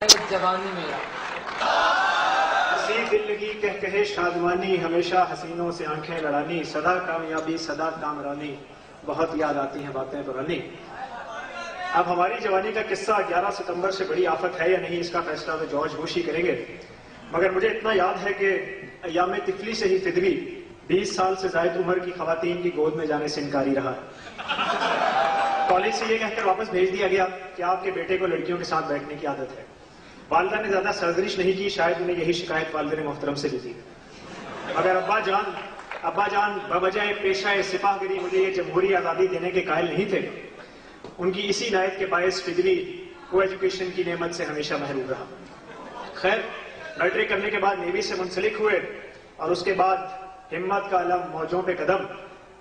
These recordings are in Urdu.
جوانی میرا اسی دل لگی کہے شادمانی، ہمیشہ حسینوں سے آنکھیں لڑانی، صدا کامیابی صدا کامرانی، بہت یاد آتی ہیں باتیں پرانی۔ اب ہماری جوانی کا قصہ 11 ستمبر سے بڑی آفت ہے یا نہیں، اس کا فیصلہ تو جارج بش ہی کریں گے، مگر مجھے اتنا یاد ہے کہ ایام طفلی سے ہی فدوی 20 سال سے زائد عمر کی خواتین کی گود میں جانے سے انکاری رہا ہے۔ کالج سے یہ کہہ کر واپس بھیج دیا گیا کہ آپ کے بیٹے کو لڑکیوں کے ساتھ بیٹھنے کی عادت ہے۔ والدہ نے زیادہ سرزنش نہیں کی، شاید انہیں یہی شکایت والد محترم سے بھی تھی، مگر ابا جان بوجہ پیشہ سپاہ گری مجھے یہ جمہوری آزادی دینے کے قائل نہیں تھے۔ ان کی اسی عنایت کے باعث فدوی کو ایجوکیشن کی نعمت سے ہمیشہ محروم رہا۔ خیر، میٹرک کرنے کے بعد نیوی سے منسلک ہوئے اور اس کے بعد ہمت کا علم موجوں پہ قدم۔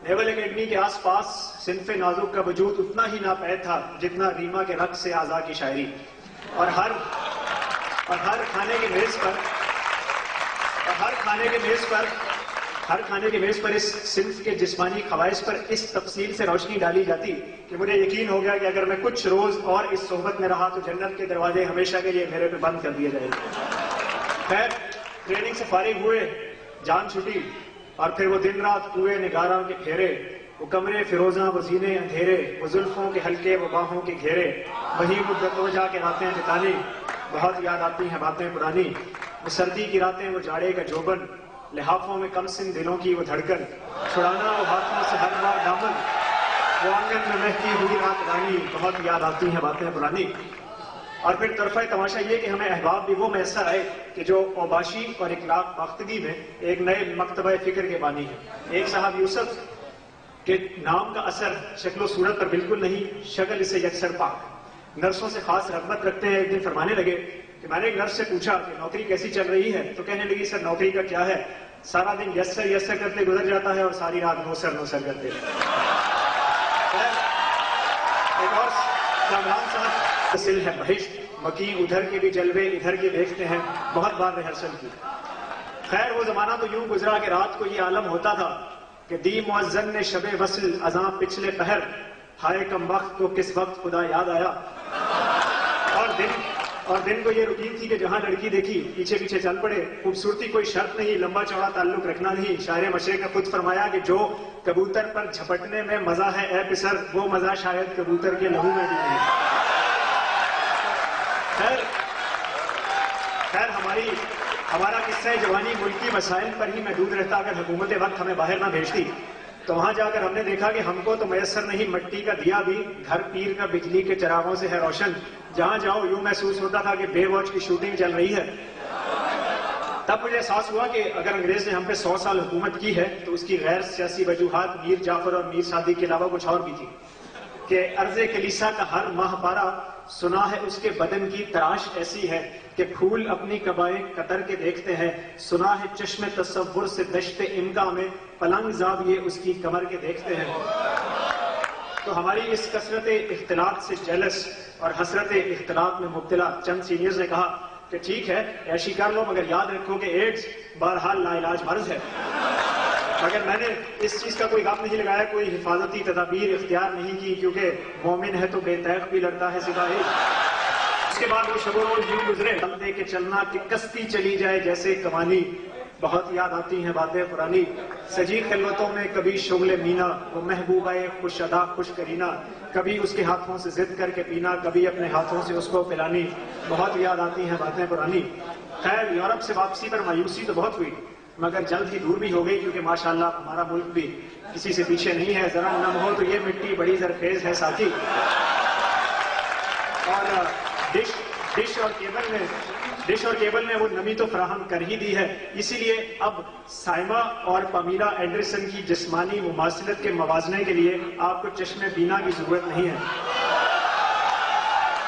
نیول اکیڈمی کے آس پاس صنف نازک کا وجود اتنا ہی ناپید تھا جتنا ریما کے رقص سے آزا کی شاعری، اور ہر کھانے کے میز پر اس صنف کے جسمانی خواہش پر اس تفصیل سے روشنی ڈالی جاتی کہ مجھے یقین ہو گیا کہ اگر میں کچھ روز اور اس صحبت میں رہا تو جنت کے دروازے ہمیشہ کے لیے میرے پہ بند کر دیے جائیں گے۔ خیر، ٹریننگ سے فارغ ہوئے، جان چھٹی، اور پھر وہ دن رات کوئے نگاراں کے پھیرے، وہ کمرے فیروزاں، وہ زینے اندھیرے، وہ زلفوں کے حلقے، وہ باہوں کے گھیرے، وہی مدتوں جا کے راتیں بتانی، بہت یاد آتی ہیں باتیں پرانی۔ وہ سردی کی راتیں، وہ جاڑے کا جوبن، لحافوں میں کم سن دلوں کی وہ دھڑکن، چھڑانا وہ ہاتھوں سے ہر بار دامن، وہ آنگن میں مہکی ہوئی رات رانی، بہت یاد آتی ہیں باتیں پرانی۔ اور پھر طرفہ تماشا یہ کہ ہمیں احباب بھی وہ میسر آئے کہ جو اوباشی اور اخلاق باختگی میں ایک نئے مکتبہ فکر کے بانی ہیں۔ ایک صاحب یوسف کے نام کا اثر شکل و صورت پر بالکل نہیں، شکل اسے یکسر پاک، نرسوں سے خاص رغبت رکھتے ہیں۔ ایک دن فرمانے لگے کہ میں نے ایک نرس سے پوچھا کہ نوکری کیسی چل رہی ہے، تو کہنے لگی سر نوکری کا کیا ہے، سارا دن یسر کرتے گزر جاتا ہے اور ساری رات نوسر کرتے ہیں۔ ایک اور کامران صاحب سل ہے بہشت، مکی ادھر کے بھی جلوے ادھر کے دیکھتے ہیں، بہت بار ریہرسل کی۔ خیر، وہ زمانہ تو یوں گزرا کہ رات کو یہ عالم ہوتا تھا کہ دی مؤذن نے شب وصل اذاں پچھلے پہر، ہائے کم وقت کو کس وقت خدا یاد آیا۔ اور دن کو یہ روٹین تھی کہ جہاں لڑکی دیکھی پیچھے پیچھے چل پڑے، خوبصورتی کوئی شرط نہیں، لمبا چوڑا تعلق رکھنا نہیں۔ شاعر مشرق نے خود فرمایا کہ جو کبوتر پر جھپٹنے میں مزہ ہے اے پسر، وہ مزہ شاید کبوتر کے لہو میں بھی نہیں۔ خیر ہمارا قصہ جوانی ملکی مسائل پر ہی محدود رہتا۔ اگر حکومت وقت ہمیں باہر نہ بھیجتی تو وہاں جا کر ہم نے دیکھا کہ ہم کو تو میسر نہیں، مٹی کا دیا بھی گھر پیر کا بجلی کے چراغوں سے ہے روشن۔ جہاں جاؤ یوں محسوس ہوتا تھا کہ بے واچ کی شوٹنگ چل رہی ہے۔ تب مجھے احساس ہوا کہ اگر انگریز نے ہم پہ 100 سال حکومت کی ہے تو اس کی غیر سیاسی وجوہات میر جعفر اور میر صادق کے علاوہ کچھ اور بھی تھی، کہ عرض کلیسا کا ہر ماہ پارا، سنا ہے اس کے بدن کی تراش ایسی ہے کہ پھول اپنی قبائیں قطر کے دیکھتے ہیں، سنا ہے چشم تصور سے دشت امکا میں پلنگ زاویے اس کی کمر کے دیکھتے ہیں۔ تو ہماری اس کثرت اختلاط سے جیلس اور حسرت اختلاط میں مبتلا چند سینئرز نے کہا کہ ٹھیک ہے عیشی کر لو، مگر یاد رکھو کہ ایڈز بہرحال لا علاج مرض ہے۔ مگر میں نے اس چیز کا کوئی غم نہیں لگایا، کوئی حفاظتی تدابیر اختیار نہیں کی، کیونکہ مومن ہے تو بے تیغ بھی لڑتا ہے سپاہی۔ اس کے بعد وہ شب و روز یوں گزرے، دم دے کے چلنا کہ کشتی چلی جائے جیسے کمانی، بہت یاد آتی ہیں باتیں پرانی۔ سجی خلوتوں میں کبھی شغل مینا، وہ محبوبہ خوش ادا خوش کرینہ، کبھی اس کے ہاتھوں سے ضد کر کے پینا، کبھی اپنے ہاتھوں سے اس کو پلانی، بہت یاد آتی ہیں باتیں پرانی۔ خیر، یورپ سے واپسی پر مایوسی تو بہت ہوئی، مگر جلد ہی دور بھی ہو گئی، کیونکہ ماشاءاللہ ہمارا ملک بھی کسی سے پیچھے نہیں ہے۔ ذرا نم ہو تو یہ مٹی بڑی زرخیز ہے ساتھی۔ اور ڈش اور کیبل نے وہ نمی تو فراہم کر ہی دی ہے، اسی لیے اب سائمہ اور پامیلا اینڈرسن کی جسمانی مماثلت کے موازنے کے لیے آپ کو چشم بینا کی ضرورت نہیں ہے۔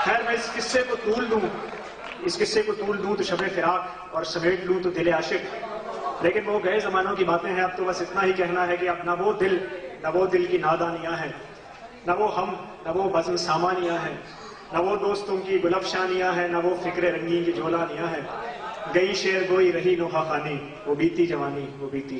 خیر، میں اس قصے کو طول دوں تو شب فراق، اور سمیٹ لوں تو دل عاشق، لیکن وہ گئے زمانوں کی باتیں ہیں۔ اب تو بس اتنا ہی کہنا ہے کہ اب نہ وہ دل کی نادانیاں ہیں، نہ وہ ہم، نہ وہ بزم سامانیاں ہیں، نہ وہ دوستوں کی گلفشانیاں ہیں، نہ وہ فکر رنگین کی جولانیاں ہیں۔ گئی شعر گوئی رہی نوحہ خوانی، وہ بیتی جوانی وہ بیتی